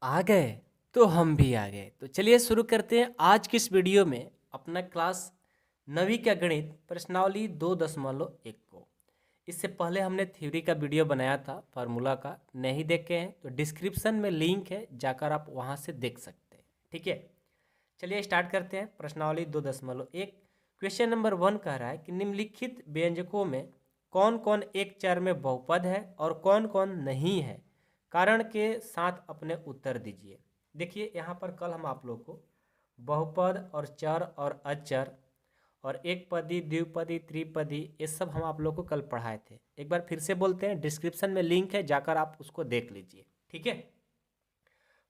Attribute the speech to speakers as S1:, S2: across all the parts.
S1: आ गए तो हम भी आ गए। तो चलिए शुरू करते हैं आज की इस वीडियो में अपना क्लास 9वीं का गणित प्रश्नावली 2.1 को। इससे पहले हमने थ्योरी का वीडियो बनाया था फार्मूला का, नहीं देखे हैं तो डिस्क्रिप्शन में लिंक है, जाकर आप वहां से देख सकते हैं। ठीक है, चलिए स्टार्ट करते हैं। प्रश्नावली 2.1 क्वेश्चन नंबर 1 कह रहा है कि निम्नलिखित व्यंजकों में कौन कौन एक चर में बहुपद है और कौन कौन नहीं है, कारण के साथ अपने उत्तर दीजिए। देखिए यहाँ पर कल हम आप लोग को बहुपद और चर और अचर और एक पदी, द्विपदी, त्रिपदी, ये सब हम आप लोग को कल पढ़ाए थे। एक बार फिर से बोलते हैं, डिस्क्रिप्शन में लिंक है, जाकर आप उसको देख लीजिए। ठीक है,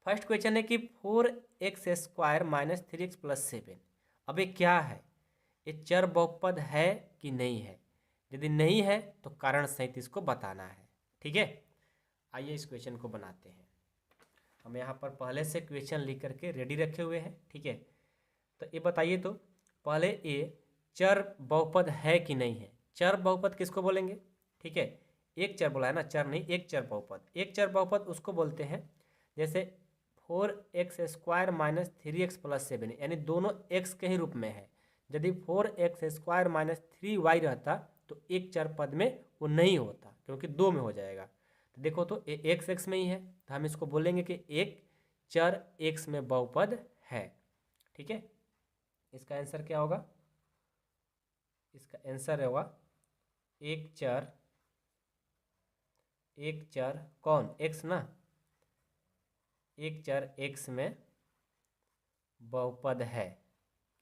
S1: फर्स्ट क्वेश्चन है कि 4x² माइनस 3x+7। अब ये क्या है? ये चर बहुपद है कि नहीं है? यदि नहीं है तो कारण सहित इसको बताना है। ठीक है, आइए इस क्वेश्चन को बनाते हैं। हम यहाँ पर पहले से क्वेश्चन लिख करके रेडी रखे हुए हैं। ठीक है, तो ये बताइए तो पहले ये चर बहुपद है कि नहीं है। चर बहुपद किसको बोलेंगे? ठीक है, एक चर बोला है ना, चर नहीं, एक चर बहुपद। एक चर बहुपद उसको बोलते हैं जैसे 4x² माइनस 3x+7, यानी दोनों x के ही रूप में है। यदि 4x² माइनस 3y रहता तो एक चर पद में वो नहीं होता, क्योंकि दो में हो जाएगा। तो देखो तो ये x में ही है, तो हम इसको बोलेंगे कि एक चर x में बहुपद है। ठीक है, इसका आंसर क्या होगा? इसका आंसर होगा एक चर कौन? x ना, एक चर x में बहुपद है।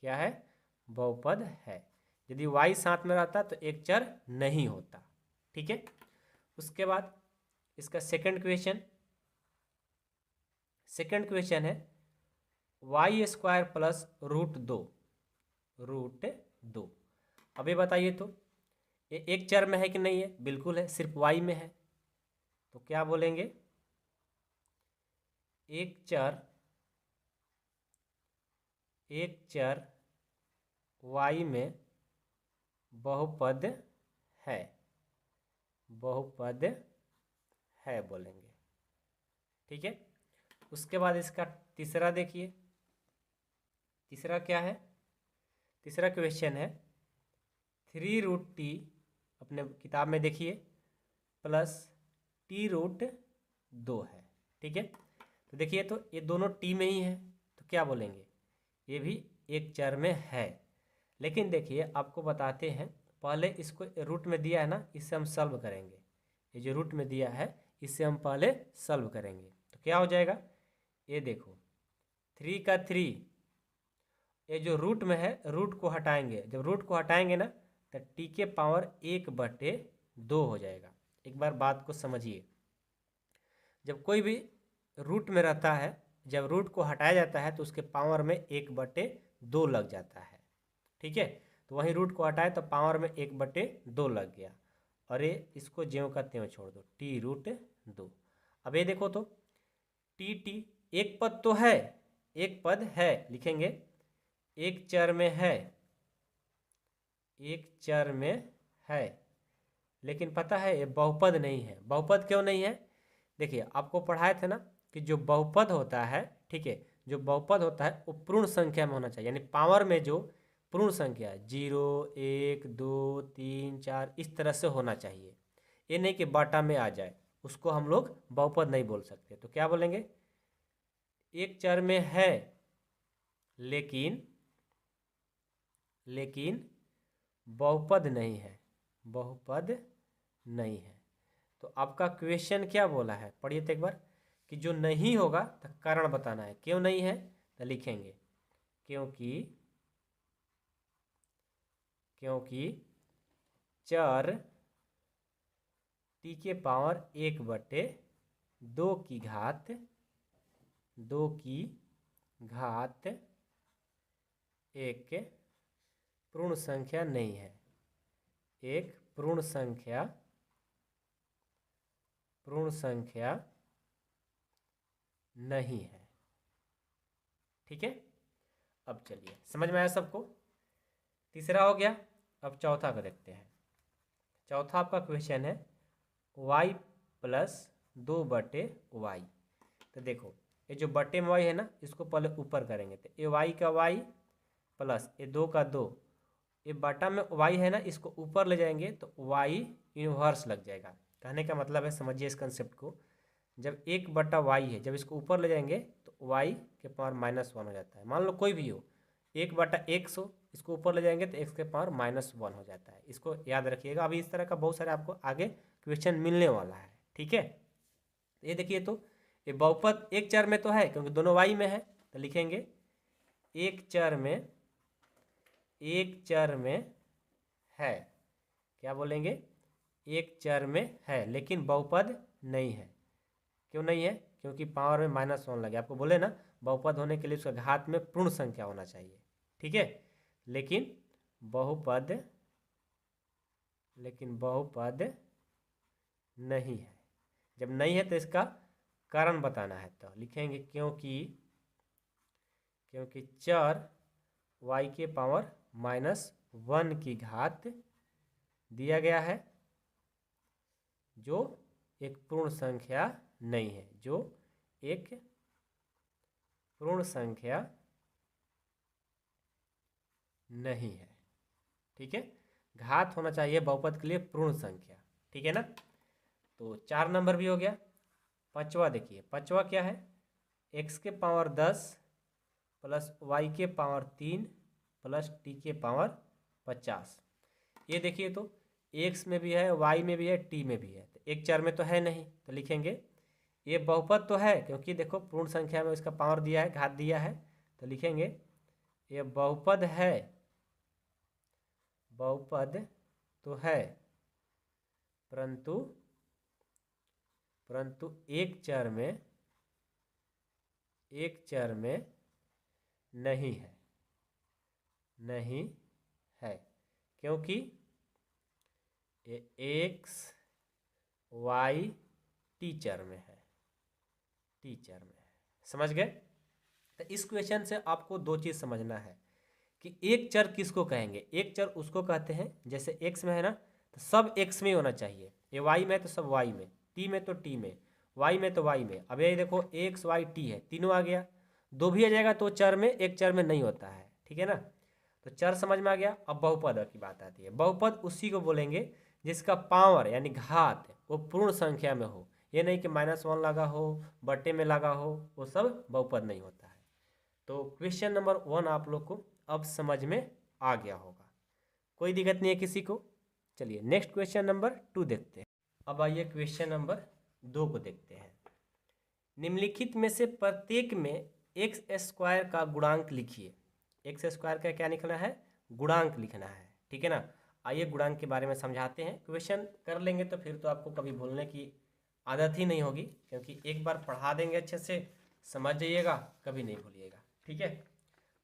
S1: क्या है? बहुपद है। यदि y साथ में रहता तो एक चर नहीं होता। ठीक है, उसके बाद इसका सेकंड क्वेश्चन है y² प्लस √2। अब ये बताइए तो ये एक चर में है कि नहीं है? बिल्कुल है, सिर्फ y में है। तो क्या बोलेंगे? एक चर y में बहुपद है, बहुपद है बोलेंगे। ठीक है, उसके बाद इसका तीसरा देखिए, तीसरा क्या है? तीसरा क्वेश्चन है 3√t, अपने किताब में देखिए, प्लस t√2 है। ठीक है, तो देखिए तो ये दोनों टी में ही है, तो क्या बोलेंगे? ये भी एक चर में है। लेकिन देखिए आपको बताते हैं, पहले इसको रूट में दिया है ना, इससे हम सॉल्व करेंगे। ये जो रूट में दिया है इससे हम पहले सॉल्व करेंगे। तो क्या हो जाएगा? ये देखो 3 का 3, ये जो रूट में है रूट को हटाएंगे। जब रूट को हटाएंगे ना तो टी के पावर 1/2 हो जाएगा। एक बार बात को समझिए, जब कोई भी रूट में रहता है, जब रूट को हटाया जाता है तो उसके पावर में 1/2 लग जाता है। ठीक है, तो वहीं रूट को हटाए तो पावर में 1/2 लग गया, और ये इसको ज्यों का त्यों छोड़ दो, t√2। अब ये देखो तो टी एक पद तो है, एक पद है लिखेंगे, एक चर में है, एक चर में है, लेकिन पता है ये बहुपद नहीं है। बहुपद क्यों नहीं है? देखिए आपको पढ़ाए थे ना कि जो बहुपद होता है, ठीक है, जो बहुपद होता है वो पूर्ण संख्या में होना चाहिए, यानी पावर में जो पूर्ण संख्या 0, 1, 2, 3, 4 इस तरह से होना चाहिए। ये नहीं कि बाटा में आ जाए, उसको हम लोग बहुपद नहीं बोल सकते। तो क्या बोलेंगे? एक चर में है लेकिन बहुपद नहीं है, बहुपद नहीं है। तो आपका क्वेश्चन क्या बोला है? पढ़िए तो एक बार, कि जो नहीं होगा तो कारण बताना है, क्यों नहीं है? तो लिखेंगे क्योंकि चर टी के पावर 1/2 की घात 1 पूर्ण संख्या नहीं है, एक पूर्ण संख्या नहीं है। ठीक है, अब चलिए समझ में आया सबको? तीसरा हो गया, अब चौथा को देखते हैं। चौथा आपका क्वेश्चन है y + 2/y। तो देखो ये जो बटे में वाई है ना, इसको पहले ऊपर करेंगे तो ए वाई का वाई प्लस ए 2 का 2, ये बटा में वाई है ना, इसको ऊपर ले जाएंगे तो वाई इनवर्स लग जाएगा। कहने का मतलब है, समझिए इस कंसेप्ट को, जब 1/y है, जब इसको ऊपर ले जाएंगे तो y के पावर -1 हो जाता है। मान लो कोई भी हो, 1/x हो, इसको ऊपर ले जाएंगे तो x के पावर -1 हो जाता है। इसको याद रखिएगा। अभी इस तरह का बहुत सारे आपको आगे क्वेश्चन मिलने वाला है, ठीक है। ये देखिए, तो ये बहुपद एक चर में तो है क्योंकि दोनों y में है, तो लिखेंगे एक चर में है, क्या बोलेंगे, एक चर में है, लेकिन बहुपद नहीं है। क्यों नहीं है? क्योंकि पावर में -1 लगे। आपको बोले ना, बहुपद होने के लिए उसका घात में पूर्ण संख्या होना चाहिए, ठीक है। लेकिन बहुपद नहीं है। जब नहीं है तो इसका कारण बताना है, तो लिखेंगे क्योंकि चर y के पावर -1 की घात दिया गया है, जो एक पूर्ण संख्या नहीं है, जो एक पूर्ण संख्या नहीं है, ठीक है। घात होना चाहिए बहुपद के लिए पूर्ण संख्या, ठीक है ना। तो 4 नंबर भी हो गया। पांचवा देखिए, पांचवा क्या है, x के पावर 10 प्लस y के पावर 3 प्लस t के पावर 50। ये देखिए, तो x में भी है, y में भी है, t में भी है, तो एक चर में तो है नहीं, तो लिखेंगे ये बहुपद तो है क्योंकि देखो पूर्ण संख्या में इसका पावर दिया है, घात दिया है, तो लिखेंगे ये बहुपद है, बहुपद तो है, परंतु एक चर में नहीं है, क्योंकि ये x y टी चर में है, समझ गए। तो इस क्वेश्चन से आपको दो चीज़ समझना है कि एक चर किसको कहेंगे। एक चर उसको कहते हैं, जैसे x में है ना, तो सब x में ही होना चाहिए, ये y में तो सब y में, t में तो t में, y में तो y में। अब ये देखो x y t है, तीनों आ गया, दो भी आ जाएगा तो चर में, एक चर में नहीं होता है, ठीक है ना। तो चर समझ में आ गया। अब बहुपद की बात आती है। बहुपद उसी को बोलेंगे जिसका पावर यानी घात वो पूर्ण संख्या में हो। ये नहीं कि -1 लगा हो, बटे में लगा हो, वो सब बहुपद नहीं होता है। तो क्वेश्चन नंबर 1 आप लोग को अब समझ में आ गया होगा, कोई दिक्कत नहीं है किसी को। चलिए नेक्स्ट क्वेश्चन नंबर 2 देखते हैं। अब आइए क्वेश्चन नंबर 2 को देखते हैं। निम्नलिखित में से प्रत्येक में x² का गुणांक लिखिए। x² का क्या लिखना है? गुणांक लिखना है, ठीक है ना। आइए गुणांक के बारे में समझाते हैं। क्वेश्चन कर लेंगे तो फिर तो आपको कभी भूलने की आदत ही नहीं होगी, क्योंकि एक बार पढ़ा देंगे अच्छे से, समझ जाइएगा, कभी नहीं भूलिएगा, ठीक है।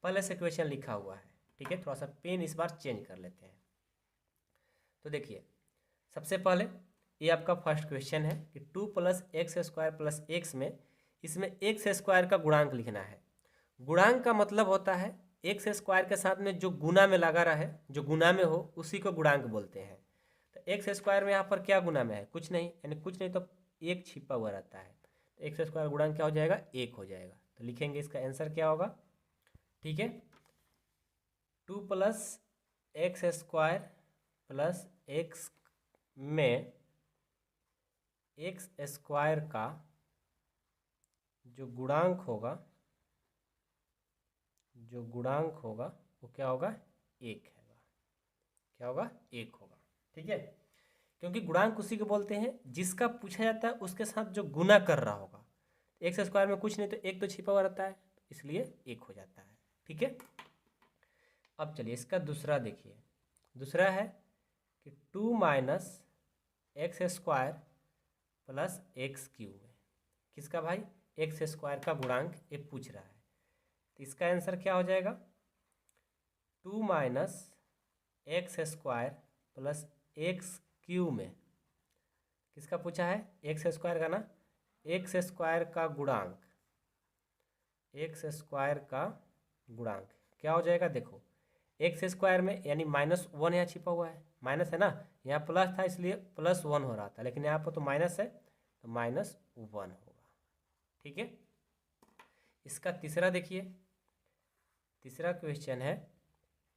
S1: पहले से क्वेश्चन लिखा हुआ है, ठीक है। थोड़ा सा पेन इस बार चेंज कर लेते हैं। तो देखिए, सबसे पहले ये आपका फर्स्ट क्वेश्चन है कि 2 + x² + x में, इसमें x² का गुणांक लिखना है। गुणांक का मतलब होता है x² के साथ में जो गुना में लगा रहे, जो गुना में हो, उसी को गुणांक बोलते हैं। तो x² में यहाँ पर क्या गुना में है? कुछ नहीं, यानी कुछ नहीं तो एक छिपा हुआ रहता है, तो x² गुणांक क्या हो जाएगा? 1 हो जाएगा। तो लिखेंगे इसका आंसर क्या होगा, ठीक है। 2 + x² + x में x² का जो गुणांक होगा वो क्या होगा? 1 होगा। क्या होगा? 1 होगा, ठीक है। क्योंकि गुणांक उसी को बोलते हैं जिसका पूछा जाता है उसके साथ जो गुना कर रहा होगा। x² में कुछ नहीं तो 1 तो छिपा हुआ रहता है, इसलिए 1 हो जाता है, ठीक है। अब चलिए इसका दूसरा देखिए। दूसरा है कि 2 - x² + x³ है। किसका भाई? x² का गुणांक ये पूछ रहा है, तो इसका आंसर क्या हो जाएगा? 2 - x² + x³ में किसका पूछा है? x² का ना, x² का गुणांक, x² का गुणांक क्या हो जाएगा? देखो x² में यानी -1 यहाँ छिपा हुआ है, माइनस है ना, यहाँ प्लस था इसलिए +1 हो रहा था, लेकिन यहाँ पर तो माइनस है तो -1 होगा, ठीक है। इसका तीसरा देखिए, तीसरा क्वेश्चन है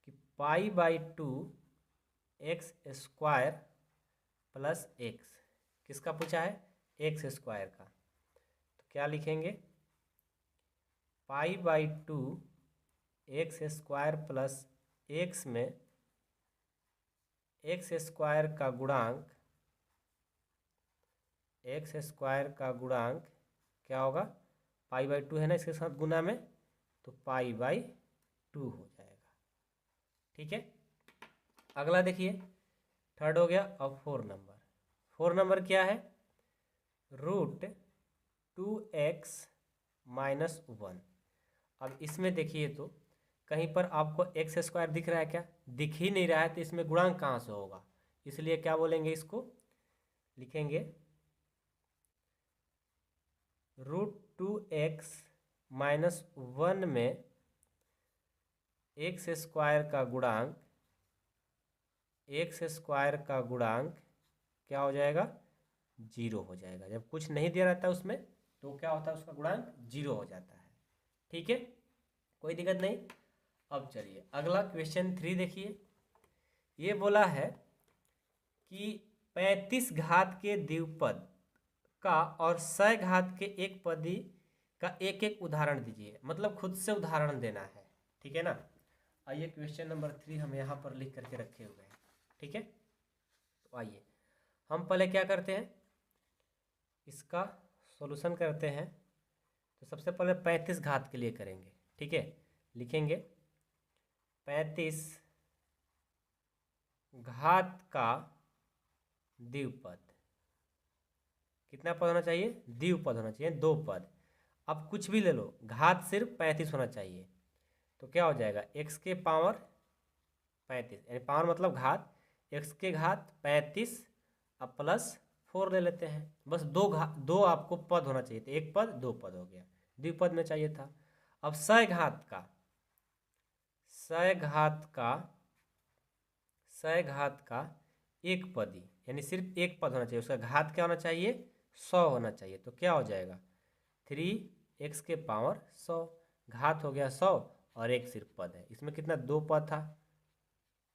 S1: कि π/2 एक्स स्क्वायर प्लस एक्स, किसका पूछा है? एक्स स्क्वायर का। तो क्या लिखेंगे? π/2 एक्स स्क्वायर प्लस एक्स में एक्स स्क्वायर का गुणांक, एक्स स्क्वायर का गुणांक क्या होगा? π/2 है ना, इसके साथ गुना में, तो π/2 हो जाएगा। ठीक है, अगला देखिए, थर्ड हो गया। अब 4 नंबर क्या है? √2x - 1। अब इसमें देखिए तो कहीं पर आपको एक्स स्क्वायर दिख रहा है क्या? दिख ही नहीं रहा है, तो इसमें गुणांक कहाँ से होगा? इसलिए क्या बोलेंगे, इसको लिखेंगे √2x - 1 में एक्स स्क्वायर का गुणांक, एक्स स्क्वायर का गुणांक क्या हो जाएगा? 0 हो जाएगा। जब कुछ नहीं दिया रहता उसमें तो क्या होता है? उसका गुणांक 0 हो जाता है। ठीक है, कोई दिक्कत नहीं। अब चलिए अगला क्वेश्चन 3 देखिए। ये बोला है कि 35 घात के द्विपद का और 100 घात के एक पदी का एक एक उदाहरण दीजिए, मतलब खुद से उदाहरण देना है। ठीक है ना। आइए क्वेश्चन नंबर 3 हम यहाँ पर लिख करके रखे हुए हैं। ठीक है, तो आइए हम पहले क्या करते हैं, इसका सॉल्यूशन करते हैं। तो सबसे पहले 35 घात के लिए करेंगे। ठीक है, लिखेंगे 35 घात का द्विपद, कितना पद होना चाहिए? द्विपद होना चाहिए, 2 पद। अब कुछ भी ले लो, घात सिर्फ 35 होना चाहिए। तो क्या हो जाएगा? x के पावर 35, यानी पावर मतलब घात, x के घात 35 अब प्लस 4 ले लेते हैं। बस दो आपको पद होना चाहिए, तो एक पद 2 पद हो गया, द्विपद में चाहिए था। अब 100 घात का, 100 घात का एक पदी, यानी सिर्फ एक पद होना चाहिए, उसका घात क्या होना चाहिए? 100 होना चाहिए। तो क्या हो जाएगा? 3x के पावर 100, घात हो गया 100 और एक सिर्फ पद है। इसमें कितना? 2 पद था,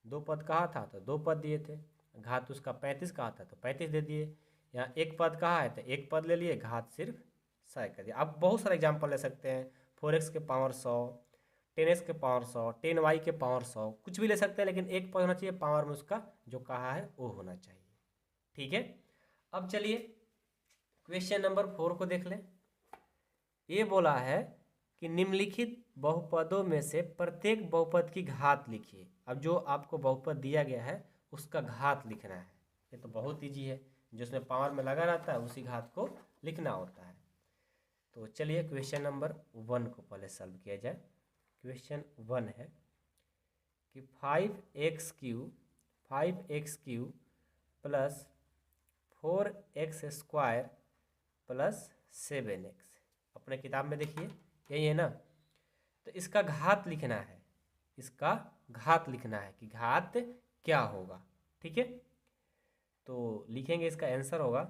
S1: 2 पद कहा था तो 2 पद दिए थे। घात उसका 35 कहा था तो 35 दे दिए। यहाँ एक पद कहा है तो एक पद ले लिए, घात सिर्फ 100 कर दिया। आप बहुत सारे एग्जाम्पल ले सकते हैं, 4x के पावर 100, 10x के पावर 100, 10y के पावर 100, कुछ भी ले सकते हैं, लेकिन एक पद होना चाहिए, पावर में उसका जो कहा है वो होना चाहिए। ठीक है, अब चलिए क्वेश्चन नंबर 4 को देख लें। ये बोला है कि निम्नलिखित बहुपदों में से प्रत्येक बहुपद की घात लिखिए। अब जो आपको बहुपद दिया गया है उसका घात लिखना है। ये तो बहुत ईजी है, जो उसमें पावर में लगा रहता है उसी घात को लिखना होता है। तो चलिए क्वेश्चन नंबर 1 को पहले सॉल्व किया जाए। क्वेश्चन 1 है कि 5x³ plus 4x² plus 7x, अपने किताब में देखिए यही है ना। तो इसका घात लिखना है, इसका घात लिखना है कि घात क्या होगा। ठीक है, तो लिखेंगे, इसका आंसर होगा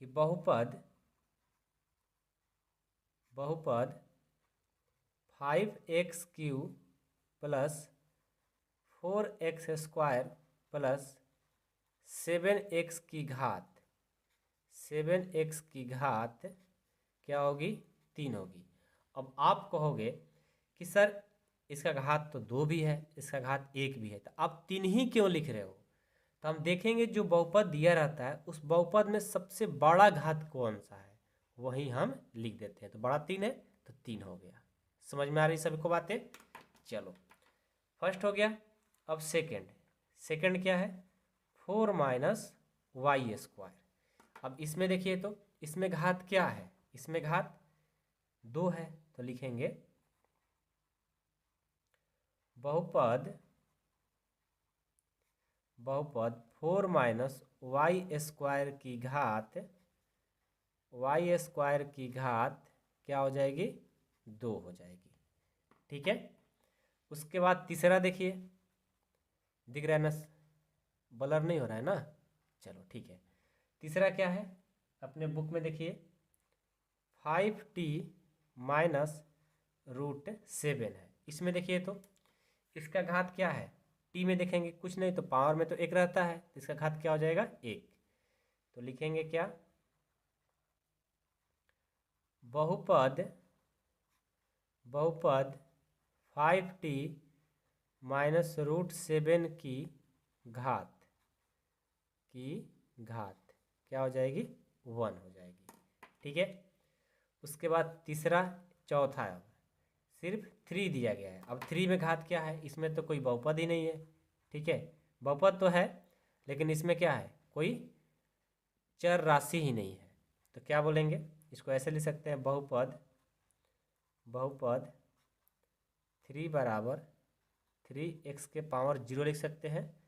S1: कि बहुपद 5x³ plus 4x² plus 7x की घात, 7x की घात क्या होगी? 3 होगी। अब आप कहोगे कि सर इसका घात तो 2 भी है, इसका घात 1 भी है, तो आप 3 ही क्यों लिख रहे हो? तो हम देखेंगे जो बहुपद दिया रहता है उस बहुपद में सबसे बड़ा घात कौन सा है वही हम लिख देते हैं। तो बड़ा 3 है तो 3 हो गया। समझ में आ रही सभी को बातें? चलो, फर्स्ट हो गया। अब सेकंड क्या है? 4 - y²। अब इसमें देखिए तो इसमें घात क्या है? इसमें घात 2 है, तो लिखेंगे बहुपद 4 - y² की घात, y² की घात क्या हो जाएगी? 2 हो जाएगी। ठीक है, उसके बाद तीसरा देखिए, दिख रहा है ना, ब्लर नहीं हो रहा है ना? चलो ठीक है। तीसरा क्या है? अपने बुक में देखिए 5t माइनस √7 है। इसमें देखिए तो इसका घात क्या है, टी में देखेंगे कुछ नहीं तो पावर में तो 1 रहता है, तो इसका घात क्या हो जाएगा 1। तो लिखेंगे क्या, बहुपद 5t माइनस √7 की घात क्या हो जाएगी 1 हो जाएगी। ठीक है, उसके बाद तीसरा चौथा है, सिर्फ 3 दिया गया है। अब 3 में घात क्या है, इसमें तो कोई बहुपद ही नहीं है। ठीक है, बहुपद तो है लेकिन इसमें क्या है, कोई चर राशि ही नहीं है। तो क्या बोलेंगे, इसको ऐसे लिख सकते हैं, बहुपद 3 बराबर 3x के पावर 0 लिख सकते हैं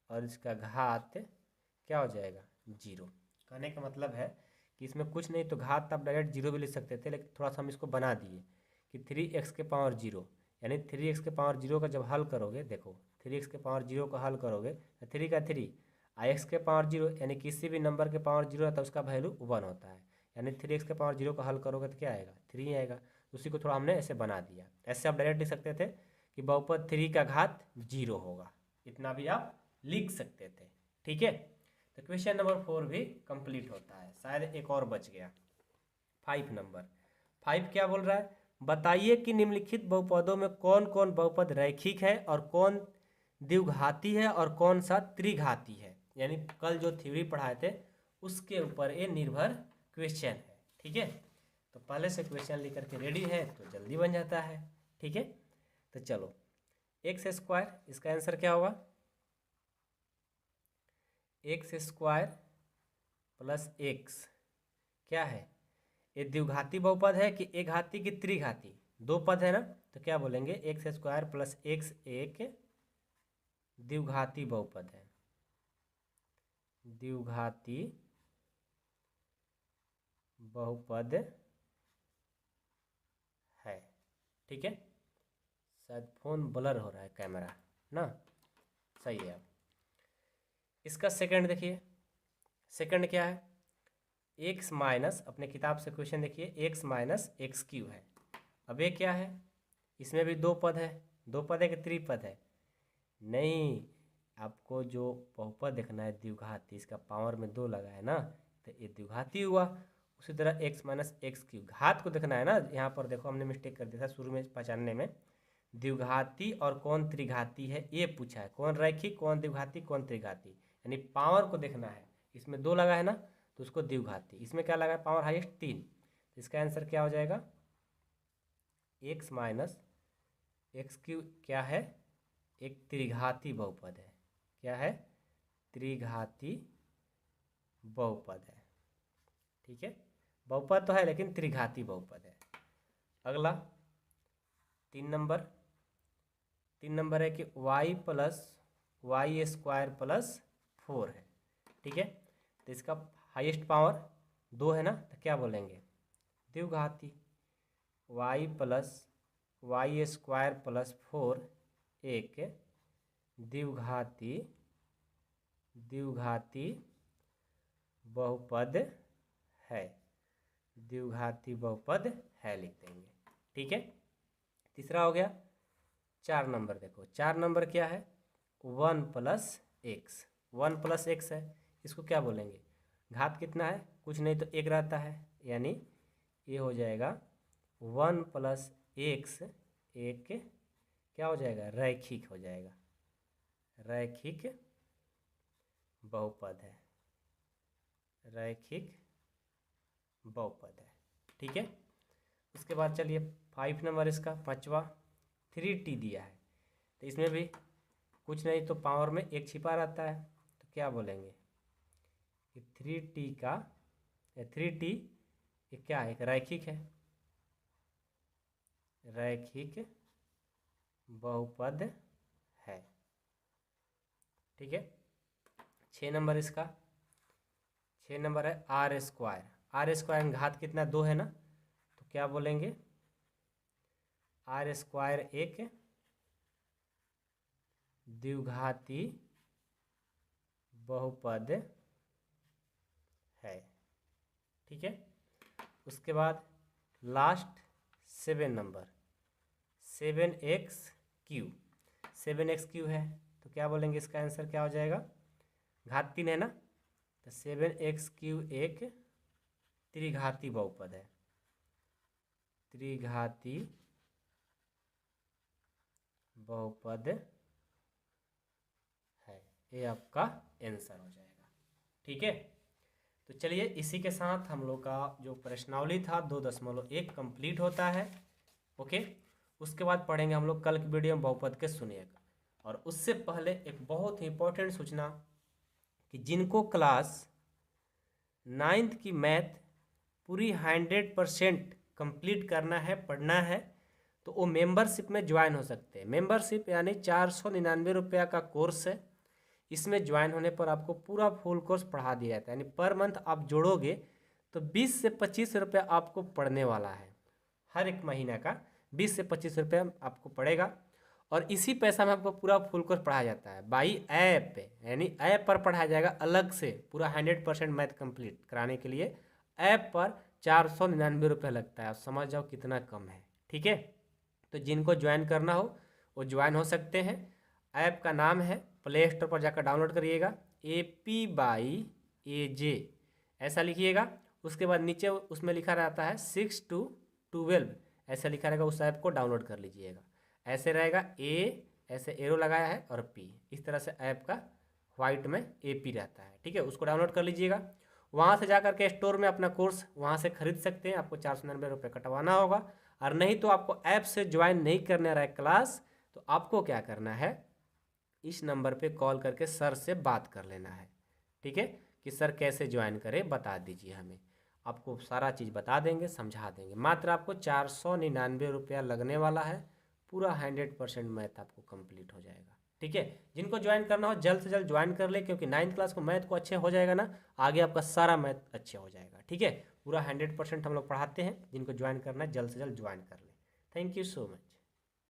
S1: और इसका घात क्या हो जाएगा 0। कहने का मतलब है कि इसमें कुछ नहीं तो घात आप डायरेक्ट 0 भी लिख सकते थे, लेकिन थोड़ा सा हम इसको बना दिए कि 3x के पावर 0, यानी 3x के पावर 0 का जब हल करोगे, देखो 3x के पावर 0 का हल करोगे तो 3 का 3 x के पावर 0, यानी किसी भी नंबर के पावर 0 है तो उसका वैल्यू 1 होता है, यानी 3x के पावर 0 का हल करोगे तो क्या आएगा 3 आएगा। उसी को थोड़ा हमने ऐसे बना दिया। ऐसे आप डायरेक्ट लिख सकते थे कि बहुपद 3 का घात 0 होगा, इतना भी आप लिख सकते थे। ठीक है, तो क्वेश्चन नंबर 4 भी कंप्लीट होता है। शायद एक और बच गया, 5 नंबर। 5 क्या बोल रहा है, बताइए कि निम्नलिखित बहुपदों में कौन कौन बहुपद रैखिक है और कौन द्विघाती है और कौन सा त्रिघाती है। यानी कल जो थ्योरी पढ़ाए थे उसके ऊपर ये निर्भर क्वेश्चन है। ठीक है, तो पहले से क्वेश्चन लेकर के रेडी है तो जल्दी बन जाता है। ठीक है, तो चलो x², इसका आंसर क्या होगा, x² प्लस x क्या है, ये द्विघाती बहुपद है कि एक घाती की त्रिघाती, दो पद है ना, तो क्या बोलेंगे x² प्लस x एक द्विघाती बहुपद है, द्विघाती बहुपद है। ठीक है, शायद फोन ब्लर हो रहा है कैमरा ना, सही है। अब इसका सेकंड देखिए, सेकंड क्या है, x माइनस, अपने किताब से क्वेश्चन देखिए, x माइनस x³ है। अब ये क्या है, इसमें भी दो पद है, दो पद है कि त्रिपद है, नहीं, आपको जो बहुपद देखना है द्विघाती, इसका पावर में 2 लगा है ना, तो ये द्विघाती हुआ। उसी तरह x माइनस x³ घात को देखना है ना, यहाँ पर देखो हमने मिस्टेक कर दिया था शुरू में पहचानने में, द्विघाती और कौन त्रिघाती है ये पूछा है, कौन रैखिक कौन द्विघाती कौन त्रिघाती, यानी पावर को देखना है। इसमें 2 लगा है ना तो उसको द्विघाती, इसमें क्या लगा है पावर हाईएस्ट 3, तो इसका आंसर क्या हो जाएगा, x माइनस x³ क्या है, एक त्रिघाती बहुपद है। क्या है, त्रिघाती बहुपद है। ठीक है, बहुपद तो है लेकिन त्रिघाती बहुपद है। अगला 3 नंबर है कि y प्लस y² प्लस 4 है। ठीक है, तो इसका हाईएस्ट पावर 2 है ना, तो क्या बोलेंगे द्विघाती, y प्लस y² प्लस 4 एक द्विघाती बहुपद है, द्विघाती बहुपद है लिख देंगे। ठीक है, तीसरा हो गया। 4 नंबर देखो, 4 नंबर क्या है, 1 प्लस x, 1 प्लस x है, इसको क्या बोलेंगे, घात कितना है, कुछ नहीं तो 1 रहता है, यानी ये हो जाएगा 1 प्लस x एक क्या हो जाएगा, रैखिक हो जाएगा, रैखिक बहुपद है, रैखिक बहुपद है। ठीक है, उसके बाद चलिए 5 नंबर, इसका पांचवा 3t दिया है, तो इसमें भी कुछ नहीं तो पावर में 1 छिपा रहता है, तो क्या बोलेंगे कि 3t ये क्या है, एक रैखिक है, रैखिक बहुपद है। ठीक है, 6 नंबर, इसका 6 नंबर है r² घात कितना 2 है ना, तो क्या बोलेंगे r² एक द्विघाती बहुपद है। ठीक है, उसके बाद लास्ट 7 नंबर 7x³ 7x³ है तो क्या बोलेंगे, इसका आंसर क्या हो जाएगा, घात 3 है ना, तो 7x³ एक त्रिघाती बहुपद है, त्रिघाती बहुपद है, ये आपका आंसर हो जाएगा। ठीक है, तो चलिए इसी के साथ हम लोग का जो प्रश्नावली था 2.1 कंप्लीट होता है। ओके, उसके बाद पढ़ेंगे हम लोग कल की वीडियो में बहुपद के सुनिएगा। और उससे पहले एक बहुत ही इंपॉर्टेंट सूचना कि जिनको क्लास 9th की मैथ पूरी 100% कंप्लीट करना है, पढ़ना है, तो वो मेंबरशिप में ज्वाइन हो सकते हैं। मेंबरशिप यानी 499 रुपया का कोर्स है। इसमें ज्वाइन होने पर आपको पूरा फुल कोर्स पढ़ा दिया जाता है, यानी पर मंथ आप जोड़ोगे तो 20 से 25 रुपया आपको पड़ने वाला है। हर एक महीना का 20 से 25 रुपया आपको पड़ेगा और इसी पैसा में आपको पूरा फुल कोर्स पढ़ाया जाता है बाई ऐप पे, यानी ऐप पर पढ़ाया जाएगा अलग से। पूरा 100% मैथ कंप्लीट कराने के लिए ऐप पर 499 रुपये लगता है। आप समझ जाओ कितना कम है। ठीक है, तो जिनको ज्वाइन करना हो वो ज्वाइन हो सकते हैं। ऐप का नाम है, प्ले स्टोर पर जाकर डाउनलोड करिएगा, AP/AJ ऐसा लिखिएगा। उसके बाद नीचे उसमें लिखा रहता है 6 to 12 ऐसा लिखा रहेगा, उस ऐप को डाउनलोड कर लीजिएगा। ऐसे रहेगा, ऐसे एरो लगाया है और P, इस तरह से ऐप का व्हाइट में AP रहता है। ठीक है, उसको डाउनलोड कर लीजिएगा। वहाँ से जाकर के स्टोर में अपना कोर्स वहाँ से खरीद सकते हैं। आपको 499 रुपये कटवाना होगा, और नहीं तो आपको ऐप से ज्वाइन नहीं करने रहा है क्लास, तो आपको क्या करना है, इस नंबर पे कॉल करके सर से बात कर लेना है। ठीक है, कि सर कैसे ज्वाइन करें बता दीजिए हमें, आपको सारा चीज़ बता देंगे, समझा देंगे। मात्र आपको 499 रुपया लगने वाला है, पूरा 100% मैथ आपको कंप्लीट हो जाएगा। ठीक है, जिनको ज्वाइन करना हो जल्द से जल्द ज्वाइन कर ले, क्योंकि 9th क्लास को मैथ को अच्छे हो जाएगा ना, आगे आपका सारा मैथ अच्छे हो जाएगा। ठीक है, पूरा 100% हम लोग पढ़ाते हैं। जिनको ज्वाइन करना है जल्द से जल्द ज्वाइन कर ले। Thank you so much.